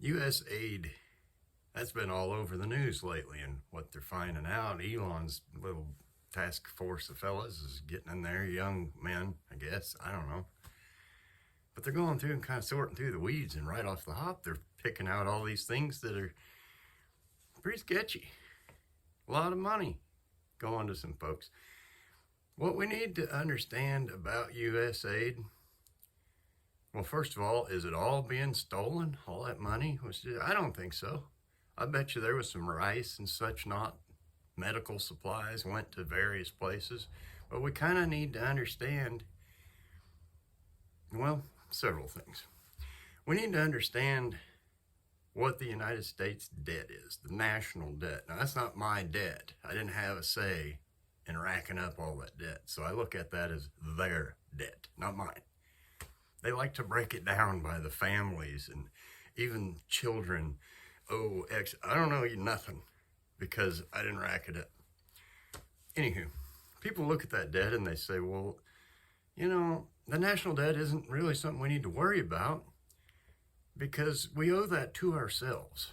Usaid, that's been all over the news lately, and what they're finding out. Elon's little task force of fellas is getting in there, young men, I guess, I don't know. But they're going through and kind of sorting through the weeds, and right off the hop, they're picking out all these things that are pretty sketchy. A lot of money going to some folks. What we need to understand about Usaid, well, first of all, is it all being stolen? All that money? I don't think so. I bet you there was some rice and such not. Medical supplies went to various places. But we kind of need to understand, well, several things. We need to understand what the United States debt is, the national debt. Now, that's not my debt. I didn't have a say in racking up all that debt. So I look at that as their debt, not mine. They like to break it down by the families and even children. Oh, I don't know nothing because I didn't rack it up. Anywho, people look at that debt and they say, well, you know, the national debt isn't really something we need to worry about because we owe that to ourselves.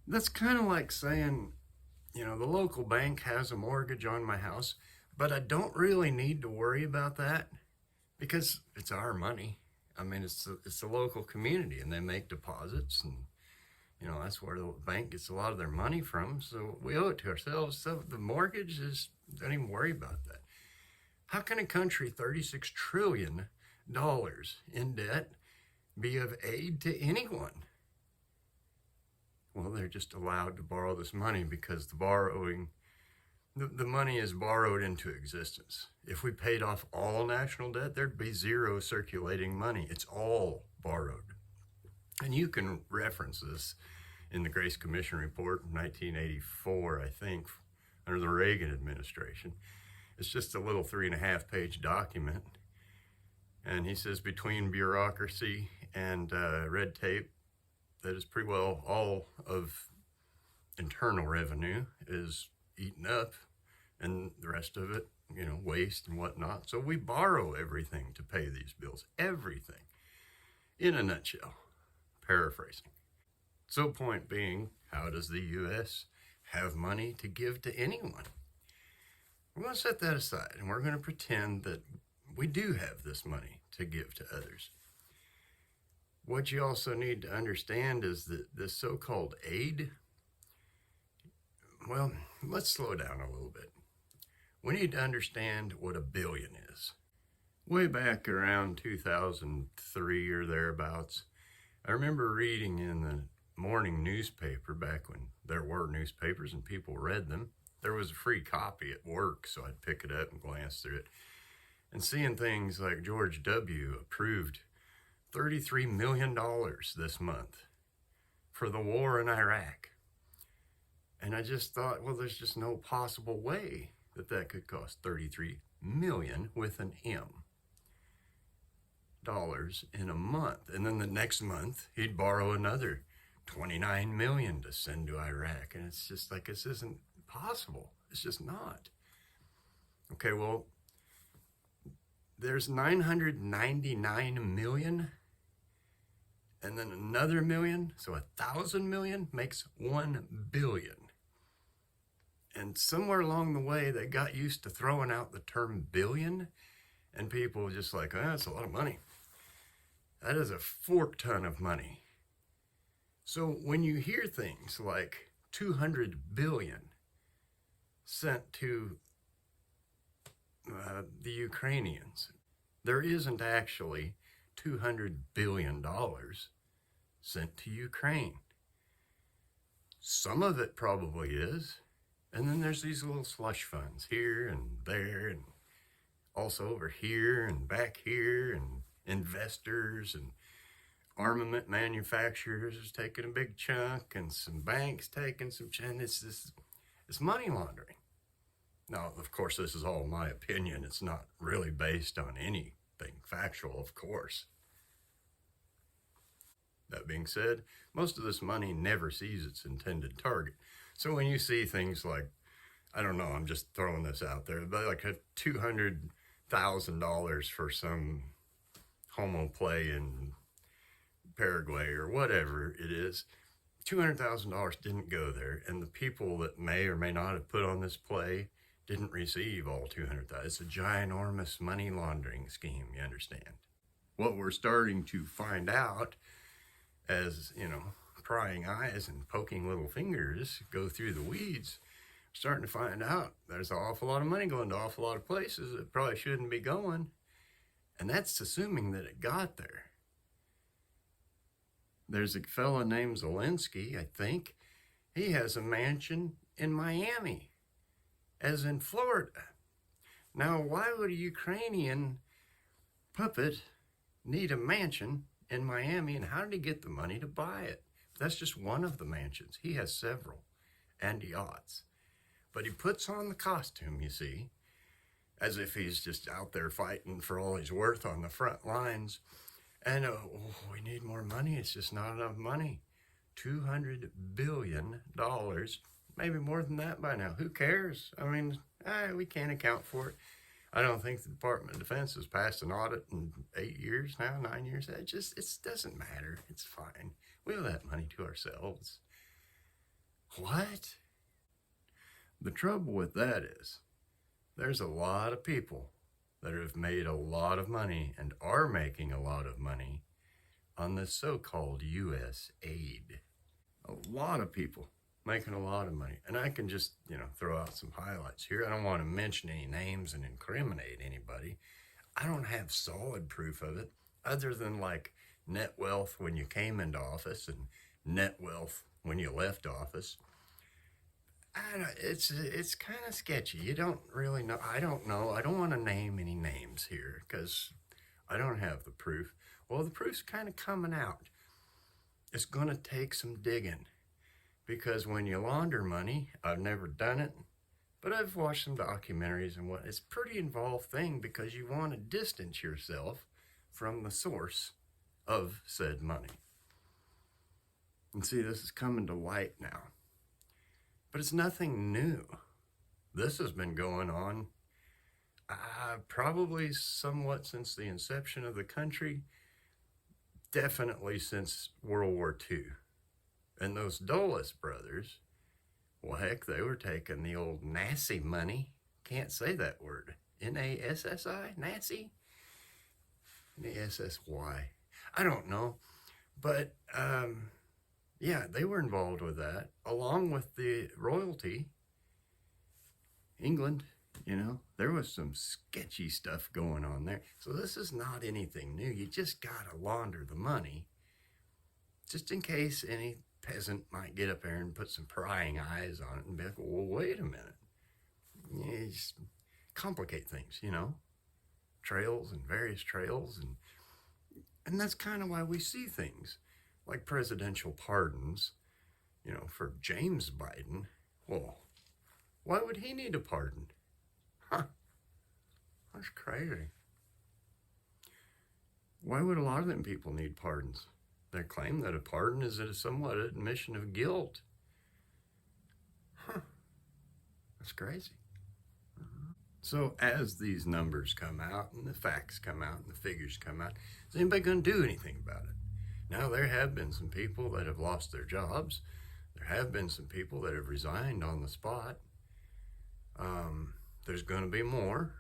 That's kind of like saying, you know, the local bank has a mortgage on my house, but I don't really need to worry about that because it's our money. I mean, it's the local community, and they make deposits, and you know that's where the bank gets a lot of their money from. So we owe it to ourselves. So the mortgage don't even worry about that. How can a country $36 trillion in debt be of aid to anyone? Well, they're just allowed to borrow this money because the money is borrowed into existence. If we paid off all national debt, there'd be zero circulating money. It's all borrowed. And you can reference this in the Grace Commission report in 1984, I think, under the Reagan administration. It's just a little 3.5-page document. And he says between bureaucracy and red tape, that is pretty well all of internal revenue is eaten up, and the rest of it, you know, waste and whatnot. So we borrow everything to pay these bills, everything, in a nutshell, paraphrasing. So point being, how does the U.S. have money to give to anyone? We're going to set that aside, and we're going to pretend that we do have this money to give to others. What you also need to understand is that this so-called aid, well, let's slow down a little bit. We need to understand what a billion is. Way back around 2003 or thereabouts, I remember reading in the morning newspaper, back when there were newspapers and people read them. There was a free copy at work, so I'd pick it up and glance through it. And seeing things like George W. approved $33 million this month for the war in Iraq. And I just thought, well, there's just no possible way that that could cost 33 million with an M dollars in a month. And then the next month, he'd borrow another 29 million to send to Iraq. And it's just like, this isn't possible. It's just not. Okay, well, there's 999 million and then another million. So 1,000 million makes 1 billion. And somewhere along the way, they got used to throwing out the term billion, and people were just like, oh, that's a lot of money. That is a fork ton of money. So when you hear things like 200 billion sent to the Ukrainians, there isn't actually $200 billion sent to Ukraine. Some of it probably is. And then there's these little slush funds here and there, and also over here and back here, and investors and armament manufacturers taking a big chunk, and some banks taking some chunk. It's money laundering. Now, of course, this is all my opinion. It's not really based on anything factual, of course. That being said, most of this money never sees its intended target. So when you see things like, I don't know, I'm just throwing this out there, but like a $200,000 for some homo play in Paraguay or whatever it is. $200,000 didn't go there, and the people that may or may not have put on this play didn't receive all $200,000. It's a ginormous money laundering scheme, you understand? What we're starting to find out as, prying eyes and poking little fingers go through the weeds, starting to find out there's an awful lot of money going to an awful lot of places that probably shouldn't be going, and that's assuming that it got there. There's a fella named Zelensky, I think. He has a mansion in Miami, as in Florida. Now, why would a Ukrainian puppet need a mansion in Miami, and how did he get the money to buy it? That's just one of the mansions. He has several, and yachts. But he puts on the costume, you see, as if he's just out there fighting for all he's worth on the front lines. And we need more money. It's just not enough money. $200 billion, maybe more than that by now. Who cares? I mean, we can't account for it. I don't think the Department of Defense has passed an audit in 8 years now, 9 years. It doesn't matter. It's fine. We owe that money to ourselves. What? The trouble with that is there's a lot of people that have made a lot of money and are making a lot of money on this so-called Usaid. A lot of people making a lot of money. And I can just, throw out some highlights here. I don't want to mention any names and incriminate anybody. I don't have solid proof of it other than like net wealth when you came into office and net wealth when you left office. It's kind of sketchy. You don't really know. I don't know. I don't want to name any names here because I don't have the proof. Well, the proof's kind of coming out. It's going to take some digging because when you launder money, I've never done it, but I've watched some documentaries and it's a pretty involved thing because you want to distance yourself from the source of said money. And see, this is coming to light now. But it's nothing new. This has been going on probably somewhat since the inception of the country, definitely since World War II. And those Dulles brothers, well, heck, they were taking the old Nazi money. Can't say that word. N-A-S-S-I? Nazi? N-A-S-S-Y. I don't know. But, yeah, they were involved with that, along with the royalty. England, there was some sketchy stuff going on there. So this is not anything new. You just got to launder the money, just in case any peasant might get up there and put some prying eyes on it and be like, well, wait a minute. You just complicate things, trails and various trails. And that's kind of why we see things like presidential pardons, for James Biden. Well, why would he need a pardon? Huh. That's crazy. Why would a lot of them people need pardons? They claim that a pardon is a somewhat admission of guilt. Huh. That's crazy. So as these numbers come out and the facts come out and the figures come out, is anybody going to do anything about it? Now, there have been some people that have lost their jobs. There have been some people that have resigned on the spot. There's going to be more.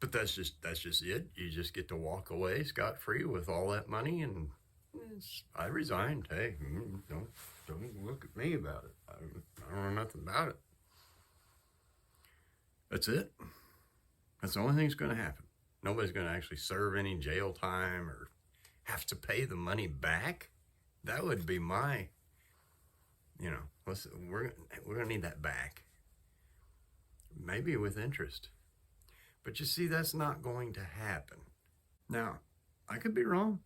But that's just it. You just get to walk away scot-free with all that money, and I resigned. Hey, don't look at me about it. I don't know nothing about it. That's it. That's the only thing that's going to happen. Nobody's going to actually serve any jail time or have to pay the money back. That would be my, we're going to need that back. Maybe with interest. But you see, that's not going to happen. Now, I could be wrong.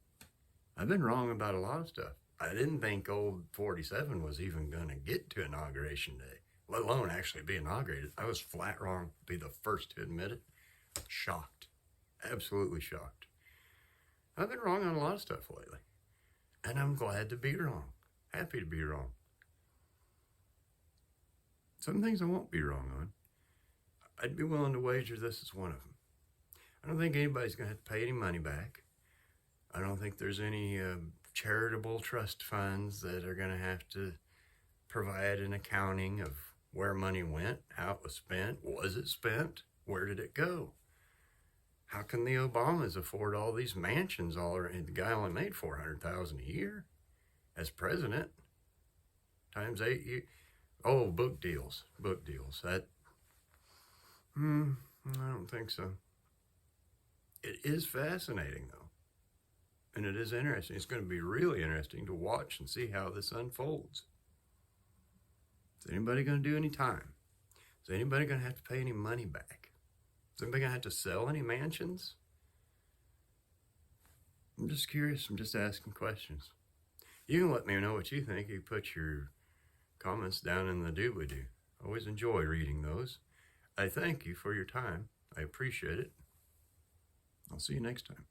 I've been wrong about a lot of stuff. I didn't think old 47 was even going to get to Inauguration Day, let alone actually be inaugurated. I was flat wrong, be the first to admit it. Shocked. Absolutely shocked. I've been wrong on a lot of stuff lately. And I'm glad to be wrong. Happy to be wrong. Some things I won't be wrong on. I'd be willing to wager this is one of them. I don't think anybody's going to have to pay any money back. I don't think there's any charitable trust funds that are going to have to provide an accounting of where money went, how it was spent, was it spent, where did it go? How can the Obamas afford all these mansions all around? The guy only made $400,000 a year as president, times 8 years. Oh, book deals. That, I don't think so. It is fascinating, though. And it is interesting. It's going to be really interesting to watch and see how this unfolds. Is anybody going to do any time? Is anybody going to have to pay any money back? Is anybody going to have to sell any mansions? I'm just curious. I'm just asking questions. You can let me know what you think. You put your comments down in the doobly-doo. I always enjoy reading those. I thank you for your time. I appreciate it. I'll see you next time.